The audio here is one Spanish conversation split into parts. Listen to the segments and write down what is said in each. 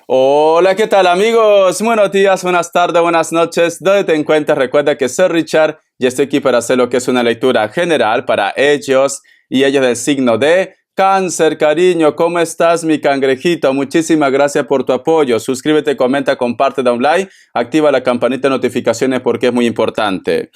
Hola, ¿qué tal amigos? Buenos días, buenas tardes, buenas noches. Donde te encuentres, recuerda que soy Richard y estoy aquí para hacer lo que es una lectura general para ellos y ellos del signo de Cáncer. Cariño, ¿cómo estás, mi cangrejito? Muchísimas gracias por tu apoyo. Suscríbete, comenta, comparte, da un like, activa la campanita de notificaciones porque es muy importante.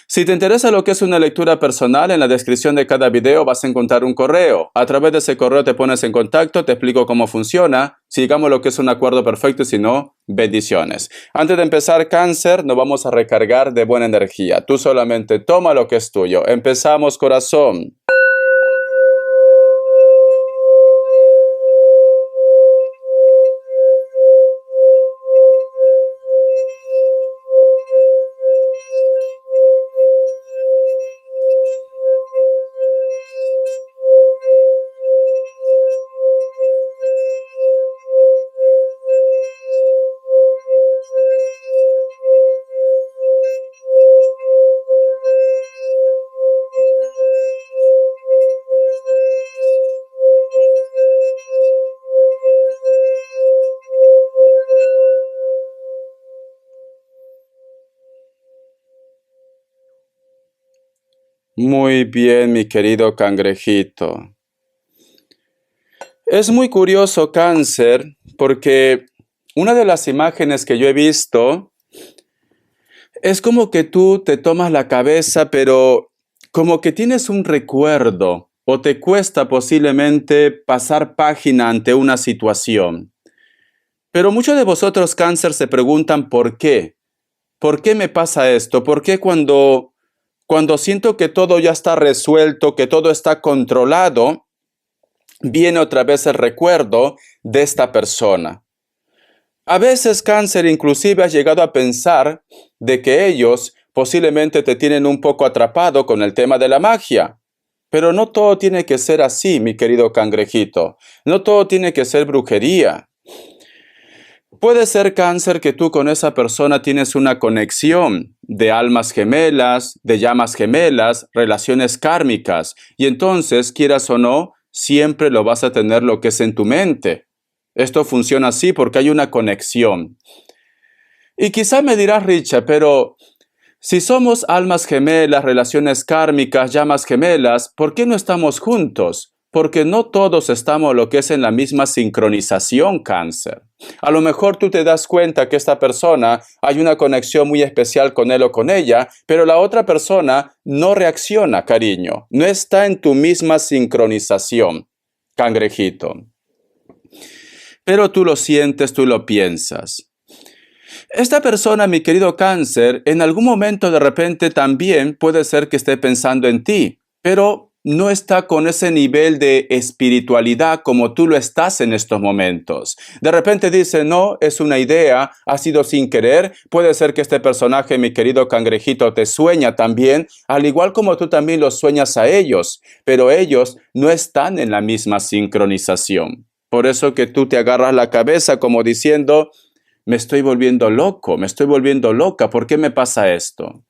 Si te interesa lo que es una lectura personal, en la descripción de cada video vas a encontrar un correo. A través de ese correo te pones en contacto, te explico cómo funciona, si digamos lo que es un acuerdo perfecto y si no, bendiciones. Antes de empezar, Cáncer, nos vamos a recargar de buena energía. Tú solamente toma lo que es tuyo. Empezamos, corazón. Muy bien, mi querido cangrejito. Es muy curioso, Cáncer, porque una de las imágenes que yo he visto es como que tú te tomas la cabeza, pero como que tienes un recuerdo o te cuesta posiblemente pasar página ante una situación. Pero muchos de vosotros, Cáncer, se preguntan ¿por qué? ¿Por qué me pasa esto? ¿Por qué cuando siento que todo ya está resuelto, que todo está controlado, viene otra vez el recuerdo de esta persona? A veces, Cáncer, inclusive has llegado a pensar de que ellos posiblemente te tienen un poco atrapado con el tema de la magia. Pero no todo tiene que ser así, mi querido cangrejito. No todo tiene que ser brujería. Puede ser, Cáncer, que tú con esa persona tienes una conexión de almas gemelas, de llamas gemelas, relaciones kármicas. Y entonces, quieras o no, siempre lo vas a tener lo que es en tu mente. Esto funciona así porque hay una conexión. Y quizá me dirás, Richard, pero si somos almas gemelas, relaciones kármicas, llamas gemelas, ¿por qué no estamos juntos? Porque no todos estamos lo que es en la misma sincronización, Cáncer. A lo mejor tú te das cuenta que esta persona hay una conexión muy especial con él o con ella, pero la otra persona no reacciona, cariño. No está en tu misma sincronización, cangrejito. Pero tú lo sientes, tú lo piensas. Esta persona, mi querido Cáncer, en algún momento de repente también puede ser que esté pensando en ti, pero no está con ese nivel de espiritualidad como tú lo estás en estos momentos. De repente dice, no, es una idea, ha sido sin querer, puede ser que este personaje, mi querido cangrejito, te sueña también, al igual como tú también los sueñas a ellos, pero ellos no están en la misma sincronización. Por eso que tú te agarras la cabeza como diciendo, me estoy volviendo loco, me estoy volviendo loca, ¿por qué me pasa esto?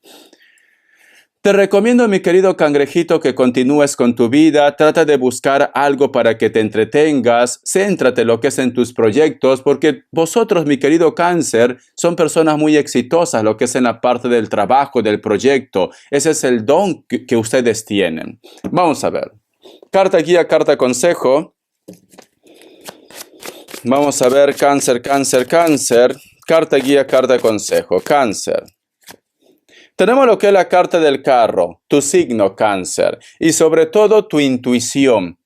Te recomiendo, mi querido cangrejito, que continúes con tu vida, trata de buscar algo para que te entretengas, céntrate lo que es en tus proyectos, porque vosotros, mi querido Cáncer, son personas muy exitosas, lo que es en la parte del trabajo, del proyecto. Ese es el don que ustedes tienen. Vamos a ver. Carta guía, carta consejo. Vamos a ver, Cáncer, Cáncer, Cáncer. Carta guía, carta consejo. Cáncer. Tenemos lo que es la carta del carro, tu signo, Cáncer, y sobre todo tu intuición.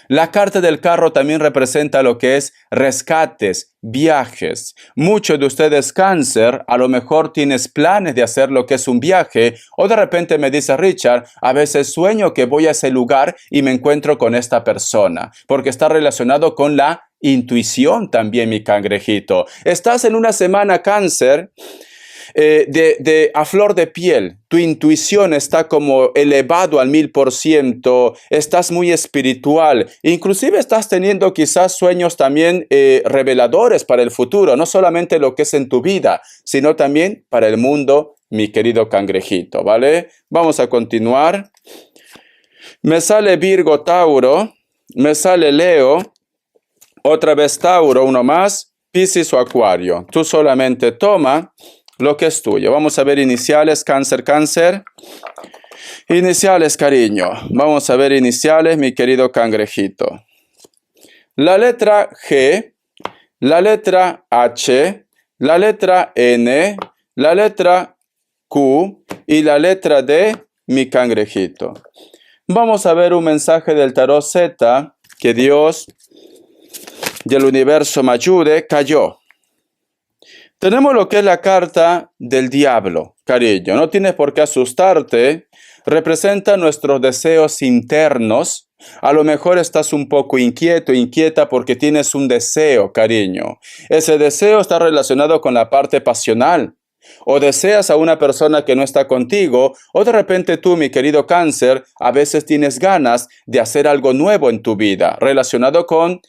La carta del carro también representa lo que es rescates, viajes. Muchos de ustedes, Cáncer, a lo mejor tienes planes de hacer lo que es un viaje, o de repente me dice Richard, a veces sueño que voy a ese lugar y me encuentro con esta persona, porque está relacionado con la intuición también, mi cangrejito. Estás en una semana, Cáncer, a flor de piel, tu intuición está como elevado al 1000%, estás muy espiritual, inclusive estás teniendo quizás sueños también reveladores para el futuro, no solamente lo que es en tu vida, sino también para el mundo, mi querido cangrejito, ¿vale? Vamos a continuar. Me sale Virgo, Tauro, me sale Leo, otra vez Tauro, uno más, Piscis o Acuario. Tú solamente toma lo que es tuyo. Vamos a ver iniciales, Cáncer, Cáncer. Iniciales, cariño. Vamos a ver iniciales, mi querido cangrejito. La letra G, la letra H, la letra N, la letra Q y la letra D, mi cangrejito. Vamos a ver un mensaje del tarot Z, que Dios y el universo me ayude, cayó. Tenemos lo que es la carta del diablo, cariño. No tienes por qué asustarte. Representa nuestros deseos internos. A lo mejor estás un poco inquieto, inquieta porque tienes un deseo, cariño. Ese deseo está relacionado con la parte pasional. O deseas a una persona que no está contigo, o de repente tú, mi querido Cáncer, a veces tienes ganas de hacer algo nuevo en tu vida, relacionado con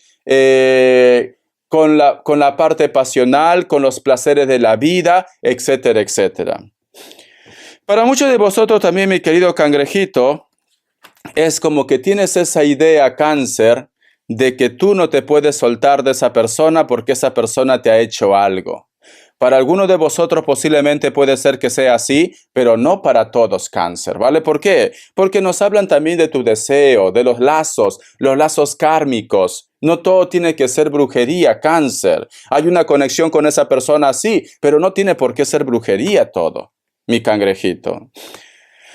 la parte pasional, con los placeres de la vida, etcétera, etcétera. Para muchos de vosotros también, mi querido cangrejito, es como que tienes esa idea, Cáncer, de que tú no te puedes soltar de esa persona porque esa persona te ha hecho algo. Para algunos de vosotros posiblemente puede ser que sea así, pero no para todos, Cáncer, ¿vale? ¿Por qué? Porque nos hablan también de tu deseo, de los lazos kármicos. No todo tiene que ser brujería, Cáncer. Hay una conexión con esa persona así, pero no tiene por qué ser brujería todo, mi cangrejito.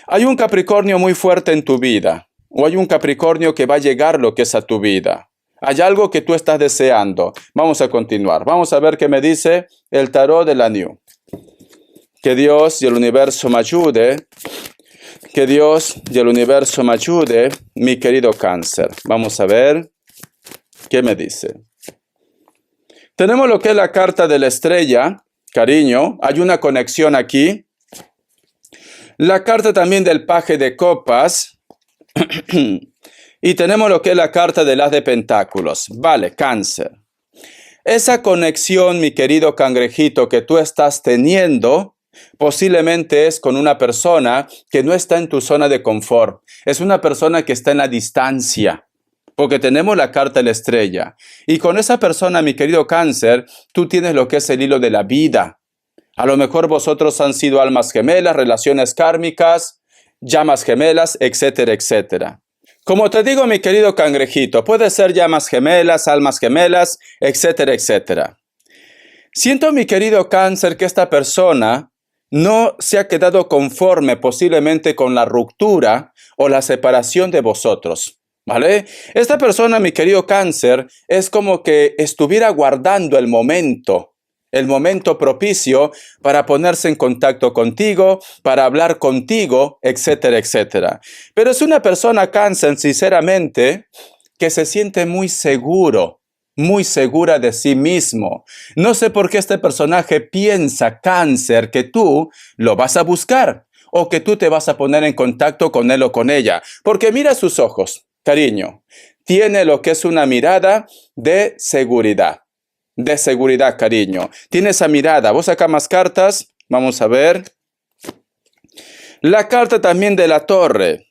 Hay un Capricornio muy fuerte en tu vida, o hay un Capricornio que va a llegar lo que es a tu vida. Hay algo que tú estás deseando. Vamos a continuar. Vamos a ver qué me dice el tarot de la New. Que Dios y el universo me ayude. Que Dios y el universo me ayude, mi querido Cáncer. Vamos a ver qué me dice. Tenemos lo que es la carta de la estrella, cariño. Hay una conexión aquí. La carta también del paje de copas. Y tenemos lo que es la carta del as de pentáculos. Vale, Cáncer. Esa conexión, mi querido cangrejito, que tú estás teniendo, posiblemente es con una persona que no está en tu zona de confort. Es una persona que está en la distancia, porque tenemos la carta de la estrella. Y con esa persona, mi querido Cáncer, tú tienes lo que es el hilo de la vida. A lo mejor vosotros han sido almas gemelas, relaciones kármicas, llamas gemelas, etcétera, etcétera. Como te digo, mi querido cangrejito, puede ser llamas gemelas, almas gemelas, etcétera, etcétera. Siento, mi querido Cáncer, que esta persona no se ha quedado conforme posiblemente con la ruptura o la separación de vosotros, ¿vale? Esta persona, mi querido Cáncer, es como que estuviera guardando el momento propicio para ponerse en contacto contigo, para hablar contigo, etcétera, etcétera. Pero es una persona, Cáncer, sinceramente, que se siente muy seguro, muy segura de sí mismo. No sé por qué este personaje piensa, Cáncer, que tú lo vas a buscar o que tú te vas a poner en contacto con él o con ella. Porque mira sus ojos, cariño. Tiene lo que es una mirada de seguridad. De seguridad, cariño. Tiene esa mirada. Vos acá más cartas. Vamos a ver. La carta también de la torre.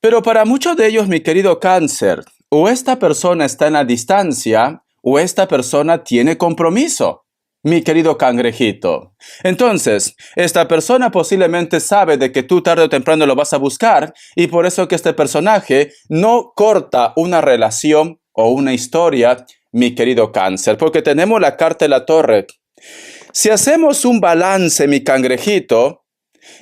Pero para muchos de ellos, mi querido Cáncer, o esta persona está en la distancia, o esta persona tiene compromiso, mi querido cangrejito. Entonces, esta persona posiblemente sabe de que tú tarde o temprano lo vas a buscar, y por eso que este personaje no corta una relación o una historia, mi querido Cáncer, porque tenemos la carta de la torre. Si hacemos un balance, mi cangrejito,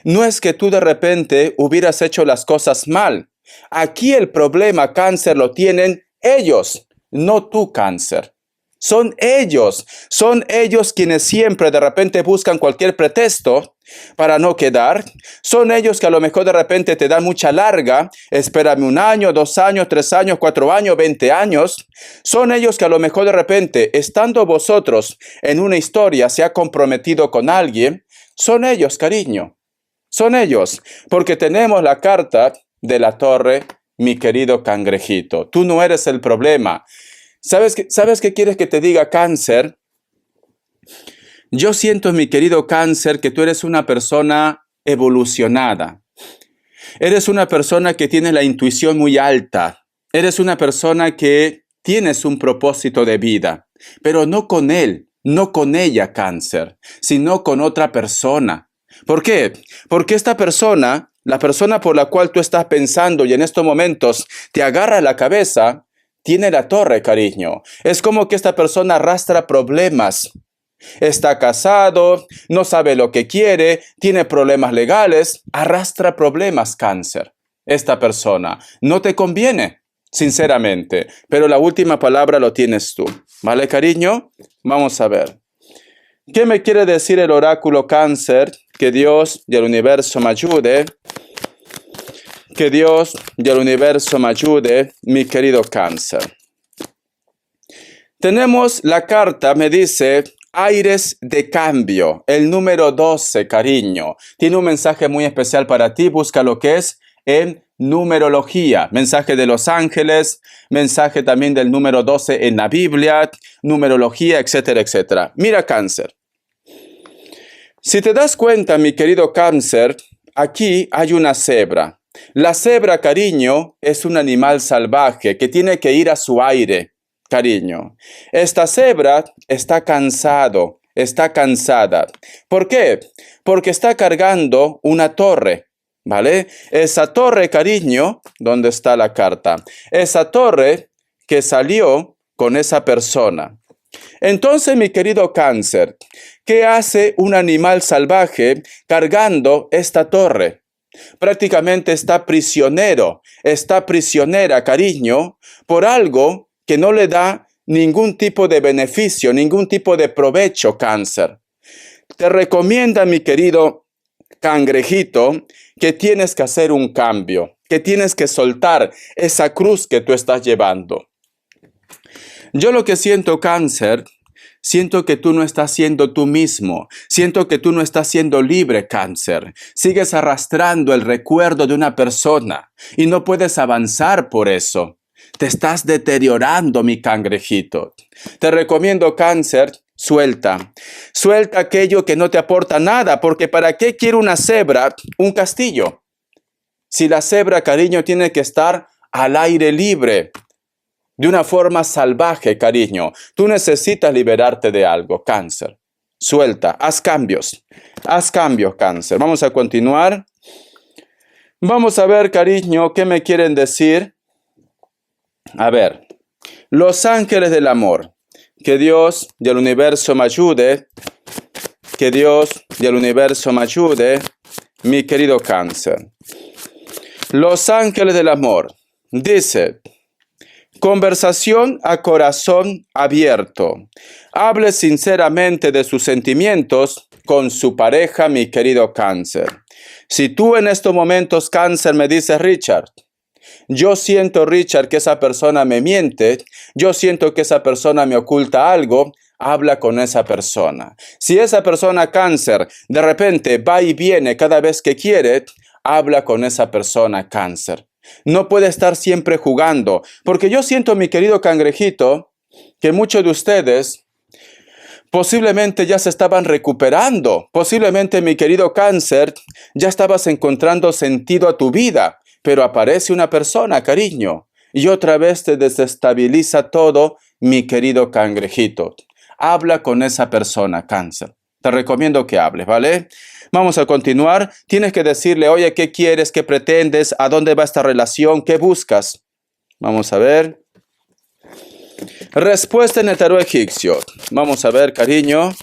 no es que tú de repente hubieras hecho las cosas mal. Aquí el problema, Cáncer, lo tienen ellos, no tú, Cáncer. Son ellos quienes siempre de repente buscan cualquier pretexto para no quedar. Son ellos que a lo mejor de repente te dan mucha larga. Espérame 1 año, 2 años, 3 años, 4 años, 20 años. Son ellos que a lo mejor de repente, estando vosotros en una historia, se ha comprometido con alguien. Son ellos, cariño. Son ellos. Porque tenemos la carta de la torre, mi querido cangrejito. Tú no eres el problema. ¿Sabes qué quieres que te diga, Cáncer? Yo siento, mi querido Cáncer, que tú eres una persona evolucionada. Eres una persona que tiene la intuición muy alta. Eres una persona que tienes un propósito de vida, pero no con él, no con ella, Cáncer, sino con otra persona. ¿Por qué? Porque esta persona, la persona por la cual tú estás pensando y en estos momentos te agarra la cabeza, tiene la torre, cariño. Es como que esta persona arrastra problemas. Está casado, no sabe lo que quiere, tiene problemas legales, arrastra problemas, Cáncer. Esta persona no te conviene, sinceramente, pero la última palabra lo tienes tú. ¿Vale, cariño? Vamos a ver. ¿Qué me quiere decir el oráculo Cáncer? Que Dios y el universo me ayude. Que Dios y el universo me ayude, mi querido Cáncer. Tenemos la carta, me dice, aires de cambio, el número 12, cariño. Tiene un mensaje muy especial para ti, busca lo que es en numerología, mensaje de los ángeles, mensaje también del número 12 en la Biblia, numerología, etcétera, etcétera. Mira, Cáncer. Si te das cuenta, mi querido Cáncer, aquí hay una cebra. La cebra, cariño, es un animal salvaje que tiene que ir a su aire, cariño. Esta cebra está cansada. ¿Por qué? Porque está cargando una torre, ¿vale? Esa torre, cariño, ¿dónde está la carta? Esa torre que salió con esa persona. Entonces, mi querido Cáncer, ¿qué hace un animal salvaje cargando esta torre? Prácticamente está prisionera, cariño, por algo que no le da ningún tipo de beneficio, ningún tipo de provecho, Cáncer. Te recomienda, mi querido cangrejito, que tienes que hacer un cambio, que tienes que soltar esa cruz que tú estás llevando. Yo lo que siento, Cáncer, siento que tú no estás siendo tú mismo. Siento que tú no estás siendo libre, Cáncer. Sigues arrastrando el recuerdo de una persona y no puedes avanzar por eso. Te estás deteriorando, mi cangrejito. Te recomiendo, Cáncer, suelta. Suelta aquello que no te aporta nada, porque ¿para qué quiere una cebra un castillo? Si la cebra, cariño, tiene que estar al aire libre. De una forma salvaje, cariño. Tú necesitas liberarte de algo, Cáncer. Suelta, haz cambios, Cáncer. Vamos a continuar. Vamos a ver, cariño, ¿qué me quieren decir? A ver, los ángeles del amor. Que Dios y el universo me ayude. Que Dios y el universo me ayude, mi querido Cáncer. Los ángeles del amor. Dice... Conversación a corazón abierto. Hable sinceramente de sus sentimientos con su pareja, mi querido Cáncer. Si tú en estos momentos, Cáncer, me dices, Richard, yo siento, Richard, que esa persona me miente, yo siento que esa persona me oculta algo, habla con esa persona. Si esa persona, Cáncer, de repente va y viene cada vez que quiere, habla con esa persona, Cáncer. No puede estar siempre jugando, porque yo siento, mi querido cangrejito, que muchos de ustedes posiblemente ya se estaban recuperando. Posiblemente, mi querido Cáncer, ya estabas encontrando sentido a tu vida, pero aparece una persona, cariño, y otra vez te desestabiliza todo, mi querido cangrejito. Habla con esa persona, Cáncer. Te recomiendo que hables, ¿vale? Vamos a continuar. Tienes que decirle, oye, ¿qué quieres? ¿Qué pretendes? ¿A dónde va esta relación? ¿Qué buscas? Vamos a ver. Respuesta en el tarot egipcio. Vamos a ver, cariño.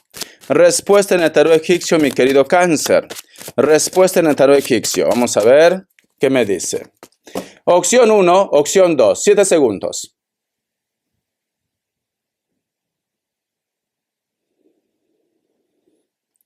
Respuesta en el tarot egipcio, mi querido Cáncer. Respuesta en el tarot egipcio. Vamos a ver qué me dice. Opción 1, opción 2. 7 segundos.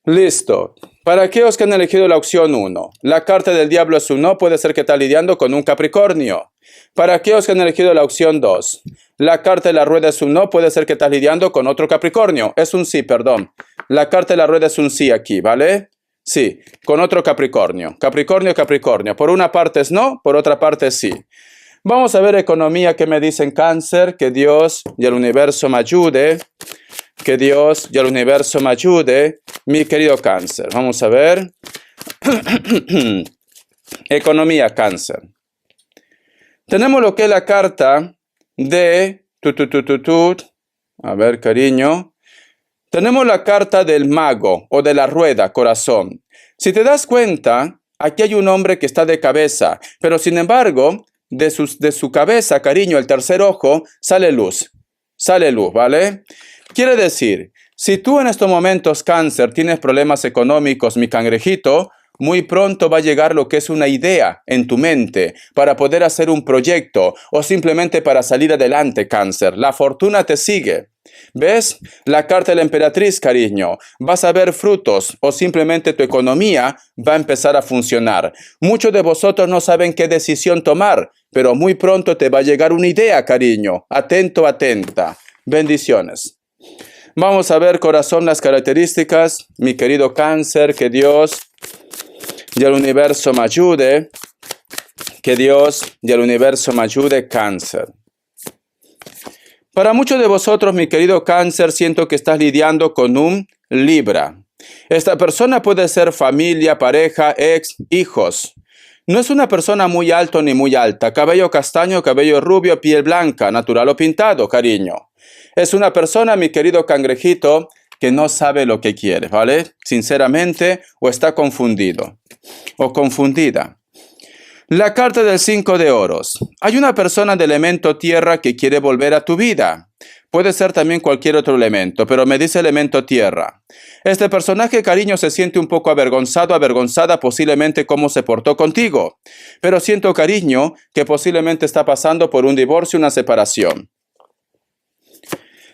Listo. Para aquellos que han elegido la opción 1, la carta del diablo es un no, puede ser que está lidiando con un Capricornio. Para aquellos que han elegido la opción 2, la carta de la rueda es un no, puede ser que estás lidiando con otro Capricornio. Es un sí, perdón. La carta de la rueda es un sí aquí, ¿vale? Sí, con otro Capricornio. Capricornio. Por una parte es no, por otra parte es sí. Vamos a ver economía, que me dicen Cáncer, que Dios y el universo me ayude. Que Dios y el universo me ayude, mi querido Cáncer. Vamos a ver. Economía, Cáncer. Tenemos lo que es la carta de Tu. A ver, cariño. Tenemos la carta del mago o de la rueda, corazón. Si te das cuenta, aquí hay un hombre que está de cabeza, pero sin embargo, de su cabeza, cariño, el tercer ojo, sale luz. Sale luz, ¿vale? Quiere decir, si tú en estos momentos, Cáncer, tienes problemas económicos, mi cangrejito, muy pronto va a llegar lo que es una idea en tu mente para poder hacer un proyecto o simplemente para salir adelante, Cáncer. La fortuna te sigue. ¿Ves? La carta de la emperatriz, cariño. Vas a ver frutos o simplemente tu economía va a empezar a funcionar. Muchos de vosotros no saben qué decisión tomar, pero muy pronto te va a llegar una idea, cariño. Atento, atenta. Bendiciones. Vamos a ver, corazón, las características. Mi querido Cáncer, que Dios y el universo me ayude. Que Dios y el universo me ayude, Cáncer. Para muchos de vosotros, mi querido Cáncer, siento que estás lidiando con un Libra. Esta persona puede ser familia, pareja, ex, hijos. No es una persona muy alto ni muy alta. Cabello castaño, cabello rubio, piel blanca, natural o pintado, cariño. Es una persona, mi querido cangrejito, que no sabe lo que quiere, ¿vale? Sinceramente, o está confundido o confundida. La carta del 5 de oros. Hay una persona de elemento tierra que quiere volver a tu vida. Puede ser también cualquier otro elemento, pero me dice elemento tierra. Este personaje, cariño, se siente un poco avergonzado, avergonzada posiblemente cómo se portó contigo. Pero siento, cariño, que posiblemente está pasando por un divorcio, una separación.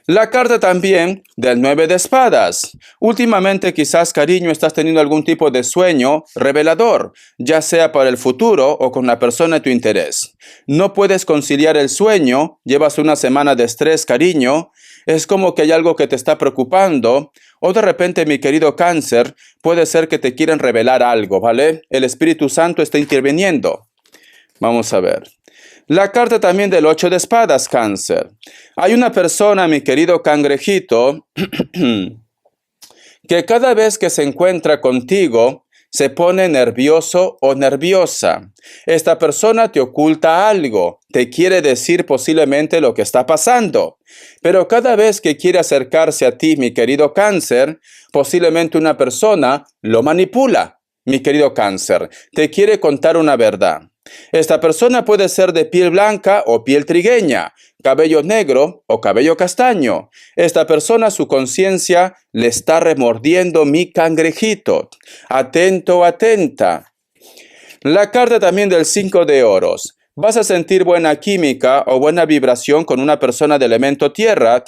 La carta también del 9 de espadas. Últimamente quizás, cariño, estás teniendo algún tipo de sueño revelador, ya sea para el futuro o con la persona de tu interés. No puedes conciliar el sueño, llevas una semana de estrés, cariño, es como que hay algo que te está preocupando, o de repente, mi querido Cáncer, puede ser que te quieren revelar algo, ¿vale? El Espíritu Santo está interviniendo. Vamos a ver. La carta también del 8 de espadas, Cáncer. Hay una persona, mi querido cangrejito, que cada vez que se encuentra contigo, se pone nervioso o nerviosa. Esta persona te oculta algo, te quiere decir posiblemente lo que está pasando. Pero cada vez que quiere acercarse a ti, mi querido Cáncer, posiblemente una persona lo manipula. Mi querido Cáncer, te quiere contar una verdad. Esta persona puede ser de piel blanca o piel trigueña, cabello negro o cabello castaño. Esta persona, su conciencia le está remordiendo, mi cangrejito. Atento, atenta. La carta también del 5 de oros. Vas a sentir buena química o buena vibración con una persona de elemento tierra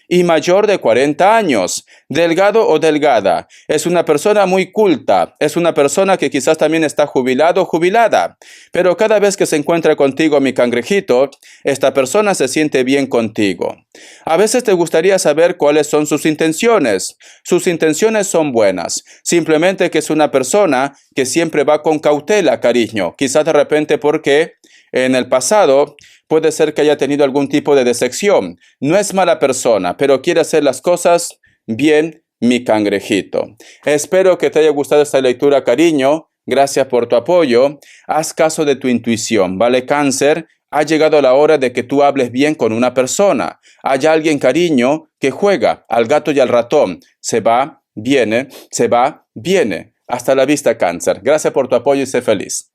y mayor de 40 años, delgado o delgada. Es una persona muy culta, es una persona que quizás también está jubilado o jubilada, pero cada vez que se encuentra contigo, mi cangrejito, esta persona se siente bien contigo. A veces te gustaría saber cuáles son sus intenciones. Sus intenciones son buenas, simplemente que es una persona que siempre va con cautela, cariño, quizás de repente porque en el pasado puede ser que haya tenido algún tipo de decepción. No es mala persona, pero quiere hacer las cosas bien, mi cangrejito. Espero que te haya gustado esta lectura, cariño. Gracias por tu apoyo. Haz caso de tu intuición, ¿vale, Cáncer? Ha llegado la hora de que tú hables bien con una persona. Hay alguien, cariño, que juega al gato y al ratón. Se va, viene, se va, viene. Hasta la vista, Cáncer. Gracias por tu apoyo y sé feliz.